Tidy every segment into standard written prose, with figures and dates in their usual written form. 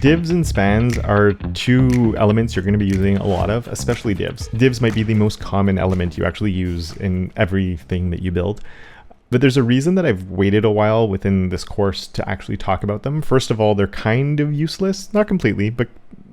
Divs and spans are two elements you're going to be using a lot of, especially divs. Divs might be the most common element you actually use in everything that you build. But there's a reason that I've waited a while within this course to actually talk about them. First of all, they're kind of useless, not completely, but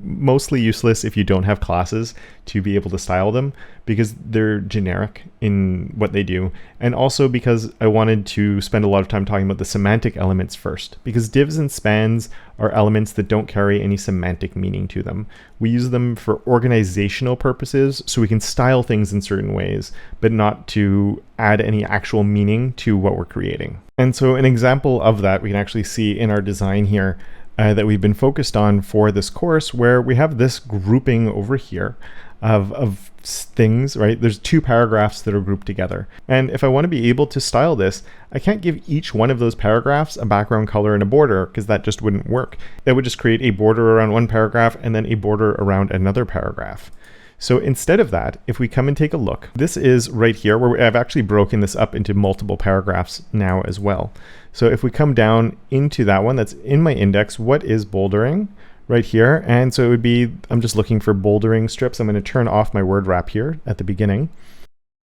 mostly useless if you don't have classes to be able to style them, because they're generic in what they do. And also because I wanted to spend a lot of time talking about the semantic elements first, because divs and spans are elements that don't carry any semantic meaning to them. We use them for organizational purposes, so we can style things in certain ways, but not to add any actual meaning to what we're creating. And so an example of that we can actually see in our design here that we've been focused on for this course, where we have this grouping over here of things, right? There's two paragraphs that are grouped together. And if I want to be able to style this, I can't give each one of those paragraphs a background color and a border, because that just wouldn't work. That would just create a border around one paragraph and then a border around another paragraph. So instead of that, if we come and take a look, this is right here where I've actually broken this up into multiple paragraphs now as well. So if we come down into that one that's in my index, what is bouldering? Right here. And so it would be, I'm just looking for bouldering strips. I'm going to turn off my word wrap here at the beginning.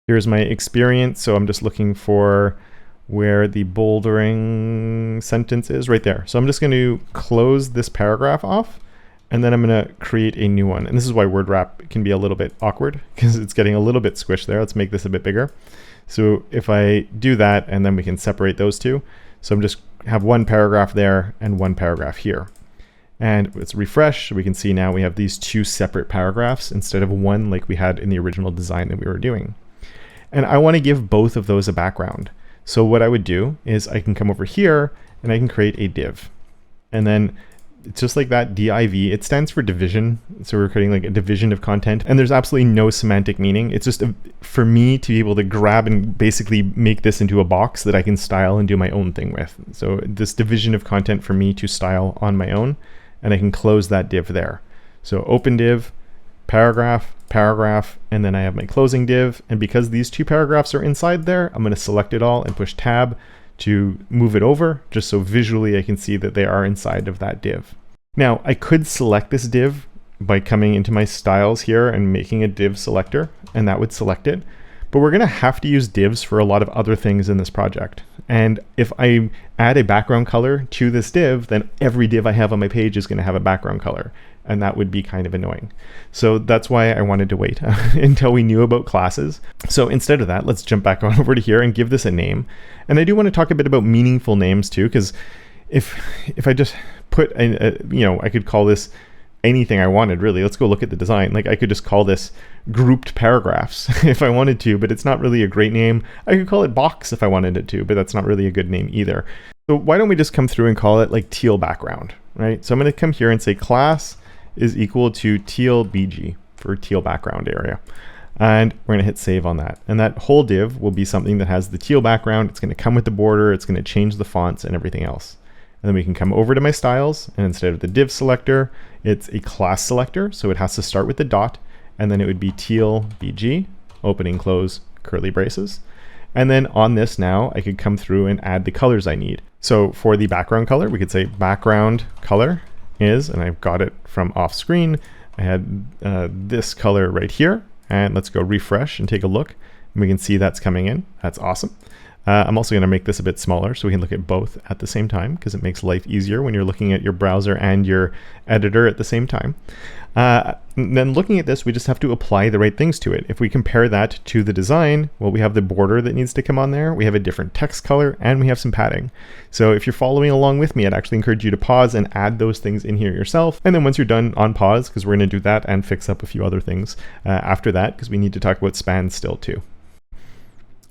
Here's my experience. So I'm just looking for where the bouldering sentence is right there. So I'm just going to close this paragraph off, and then I'm going to create a new one. And this is why word wrap can be a little bit awkward, because it's getting a little bit squished there. Let's make this a bit bigger. So if I do that, and then we can separate those two. So I'm just have one paragraph there and one paragraph here. And let's refresh. We can see now we have these two separate paragraphs instead of one like we had in the original design that we were doing. And I want to give both of those a background. So what I would do is I can come over here and I can create a div. And then it's just like that, div, it stands for division. So we're creating like a division of content, and there's absolutely no semantic meaning. It's just for me to be able to grab and basically make this into a box that I can style and do my own thing with. So this division of content for me to style on my own, and I can close that div there. So open div, paragraph, paragraph, and then I have my closing div. And because these two paragraphs are inside there, I'm going to select it all and push tab to move it over, just so visually I can see that they are inside of that div. Now I could select this div by coming into my styles here and making a div selector, and that would select it. But we're going to have to use divs for a lot of other things in this project. And if I add a background color to this div, then every div I have on my page is going to have a background color. And that would be kind of annoying. So that's why I wanted to wait until we knew about classes. So instead of that, let's jump back on over to here and give this a name. And I do want to talk a bit about meaningful names too, because if I just put, I could call this anything I wanted, really. Let's go look at the design. Like I could just call this grouped paragraphs if I wanted to, but it's not really a great name. I could call it box if I wanted it to, but that's not really a good name either. So why don't we just come through and call it like teal background, right? So I'm going to come here and say class is equal to teal BG for teal background area. And we're going to hit save on that. And that whole div will be something that has the teal background. It's going to come with the border. It's going to change the fonts and everything else. And then we can come over to my styles, and instead of the div selector, it's a class selector. So it has to start with the dot, and then it would be teal BG, opening, close, curly braces. And then on this now, I could come through and add the colors I need. So for the background color, we could say background color is, and I've got it from off screen, I had this color right here. And let's go refresh and take a look. And we can see that's coming in. That's awesome. I'm also going to make this a bit smaller so we can look at both at the same time, because it makes life easier when you're looking at your browser and your editor at the same time. Then looking at this, we just have to apply the right things to it. If we compare that to the design, well, we have the border that needs to come on there. We have a different text color, and we have some padding. So if you're following along with me, I'd actually encourage you to pause and add those things in here yourself. And then once you're done, on pause, because we're going to do that and fix up a few other things after that, because we need to talk about spans still too.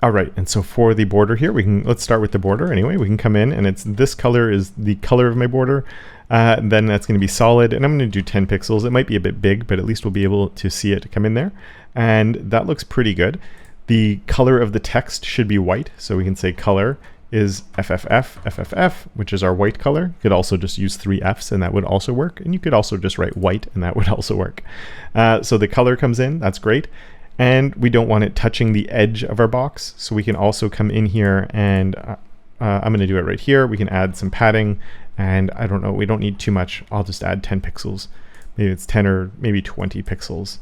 All right, and so for the border here, let's start with the border anyway. We can come in, and it's this color is the color of my border. Then that's going to be solid, and I'm going to do 10 pixels. It might be a bit big, but at least we'll be able to see it come in there. And that looks pretty good. The color of the text should be white, so we can say color is FFF, which is our white color. You could also just use 3 Fs, and that would also work. And you could also just write white, and that would also work. So the color comes in, that's great. And we don't want it touching the edge of our box. So we can also come in here and I'm going to do it right here. We can add some padding And I don't know, we don't need too much. I'll just add 10 pixels. Maybe it's 10 or maybe 20 pixels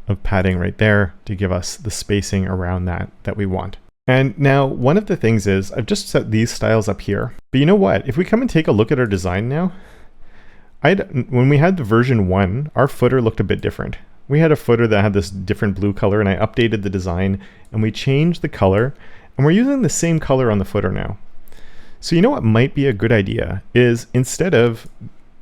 of padding right there to give us the spacing around that we want. And now one of the things is I've just set these styles up here. But you know what? If we come and take a look at our design now, when we had the version 1, our footer looked a bit different. We had a footer that had this different blue color, and I updated the design and we changed the color, and we're using the same color on the footer now. So you know what might be a good idea is, instead of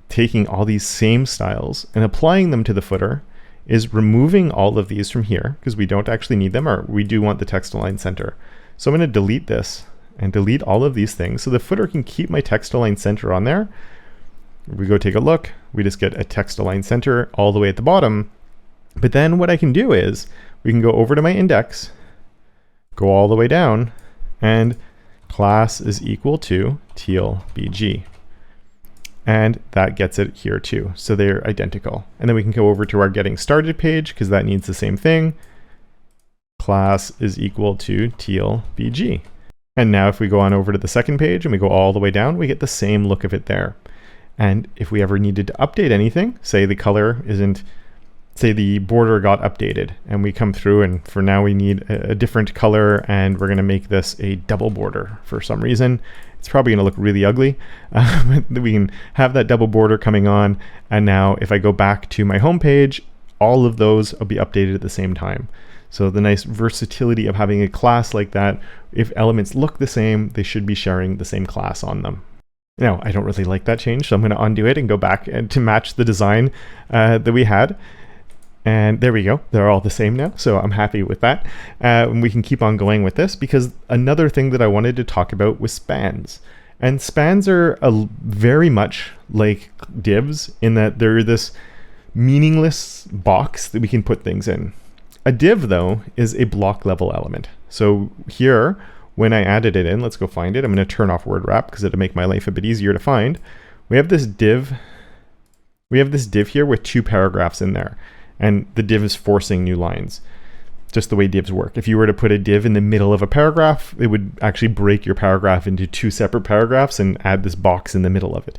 taking all these same styles and applying them to the footer, is removing all of these from here, because we don't actually need them, or we do want the text align center. So I'm going to delete this and delete all of these things so the footer can keep my text align center on there. We go take a look, we just get a text align center all the way at the bottom. But then what I can do is we can go over to my index, go all the way down, and class is equal to teal bg. And that gets it here too. So they're identical. And then we can go over to our getting started page, because that needs the same thing. Class is equal to teal bg. And now if we go on over to the second page and we go all the way down, we get the same look of it there. And if we ever needed to update anything, say the color isn't, say the border got updated, and we come through and for now we need a different color, and we're going to make this a double border for some reason. It's probably going to look really ugly. We can have that double border coming on, and now if I go back to my home page, all of those will be updated at the same time. So the nice versatility of having a class like that, if elements look the same, they should be sharing the same class on them. Now, I don't really like that change, so I'm going to undo it and go back to match the design that we had. And there we go. They're all the same now, so I'm happy with that. And we can keep on going with this, because another thing that I wanted to talk about was spans. And spans are very much like divs in that they're this meaningless box that we can put things in. A div, though, is a block level element. So here, when I added it in, let's go find it. I'm going to turn off word wrap because it'll make my life a bit easier to find. We have this div. We have this div here with 2 paragraphs in there, and the div is forcing new lines. Just the way divs work. If you were to put a div in the middle of a paragraph, it would actually break your paragraph into 2 separate paragraphs and add this box in the middle of it.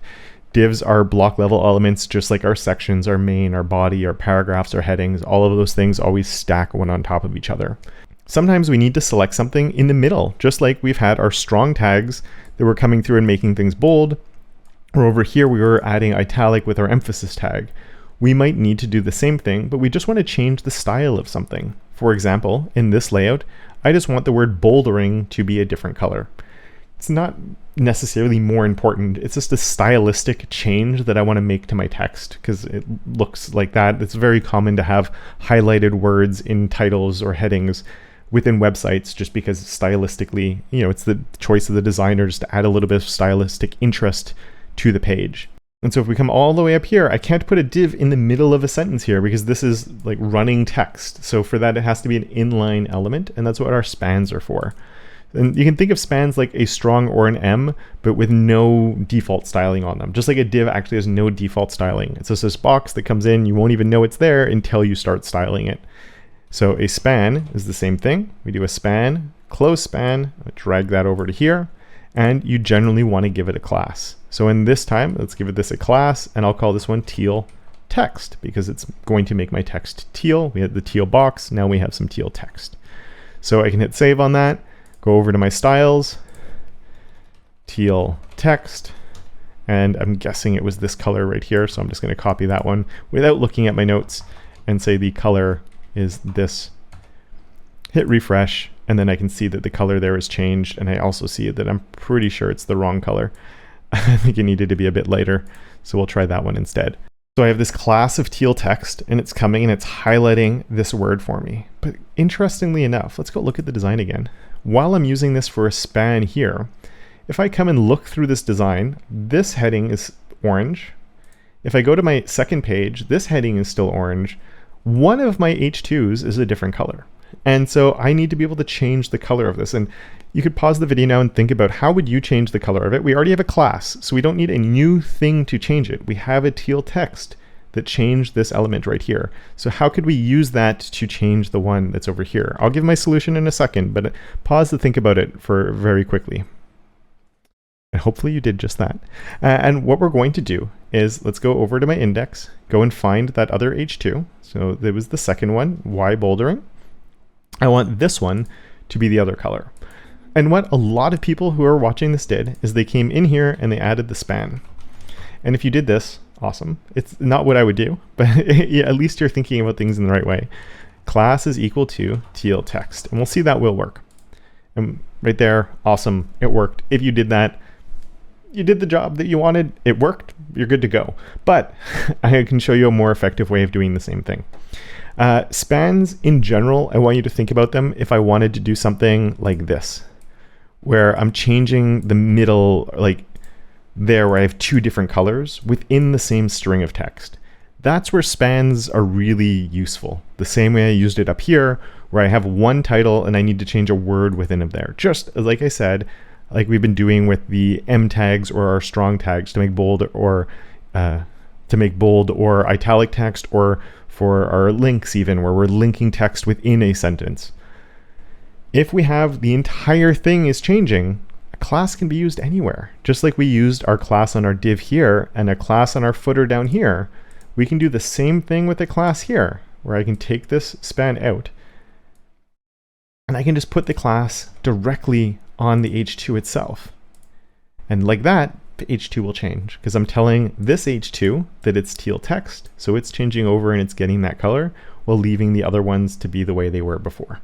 Divs are block level elements, just like our sections, our main, our body, our paragraphs, our headings. All of those things always stack one on top of each other. Sometimes we need to select something in the middle, just like we've had our strong tags that were coming through and making things bold, or over here we were adding italic with our emphasis tag. We might need to do the same thing, but we just want to change the style of something. For example, in this layout, I just want the word bouldering to be a different color. It's not necessarily more important. It's just a stylistic change that I want to make to my text because it looks like that. It's very common to have highlighted words in titles or headings within websites just because stylistically, it's the choice of the designer just to add a little bit of stylistic interest to the page. And so if we come all the way up here, I can't put a div in the middle of a sentence here because this is like running text. So for that, it has to be an inline element, and that's what our spans are for. And you can think of spans like a strong or an M, but with no default styling on them. Just like a div actually has no default styling. It's just this box that comes in, you won't even know it's there until you start styling it. So a span is the same thing. We do a span, close span, drag that over to here, and you generally want to give it a class. So in this time, let's give it this a class, and I'll call this one teal text because it's going to make my text teal. We had the teal box, now we have some teal text. So I can hit save on that, go over to my styles, teal text, and I'm guessing it was this color right here, so I'm just going to copy that one without looking at my notes and say the color is this. Hit refresh, and then I can see that the color there is changed, and I also see that I'm pretty sure it's the wrong color. I think it needed to be a bit lighter, so we'll try that one instead. So I have this class of teal text, and it's coming and it's highlighting this word for me. But interestingly enough, let's go look at the design again. While I'm using this for a span here, if I come and look through this design, this heading is orange. If I go to my second page, this heading is still orange. One of my H2s is a different color. And so I need to be able to change the color of this. And you could pause the video now and think about how would you change the color of it. We already have a class, so we don't need a new thing to change it. We have a teal text that changed this element right here. So how could we use that to change the one that's over here? I'll give my solution in a second, but pause to think about it for very quickly. hopefully you did just that. And what we're going to do is let's go over to my index, go and find that other H2. So there was the second one, Y bouldering. I want this one to be the other color. And what a lot of people who are watching this did is they came in here and they added the span. And if you did this, awesome. It's not what I would do, but yeah, at least you're thinking about things in the right way. Class is equal to teal text, and we'll see that will work. And right there, awesome, it worked. If you did that, you did the job that you wanted, it worked, you're good to go. But I can show you a more effective way of doing the same thing. Spans in general, I want you to think about them if I wanted to do something like this, where I'm changing the middle, like there where I have two different colors within the same string of text. That's where spans are really useful. The same way I used it up here, where I have one title and I need to change a word within it there. Just like I said, like we've been doing with the M tags or our strong tags to make bold or italic text, or for our links even, where we're linking text within a sentence. If we have the entire thing is changing, a class can be used anywhere. Just like we used our class on our div here and a class on our footer down here, we can do the same thing with a class here, where I can take this span out and I can just put the class directly on the H2 itself. And like that, the H2 will change because I'm telling this H2 that it's teal text. So it's changing over and it's getting that color while leaving the other ones to be the way they were before.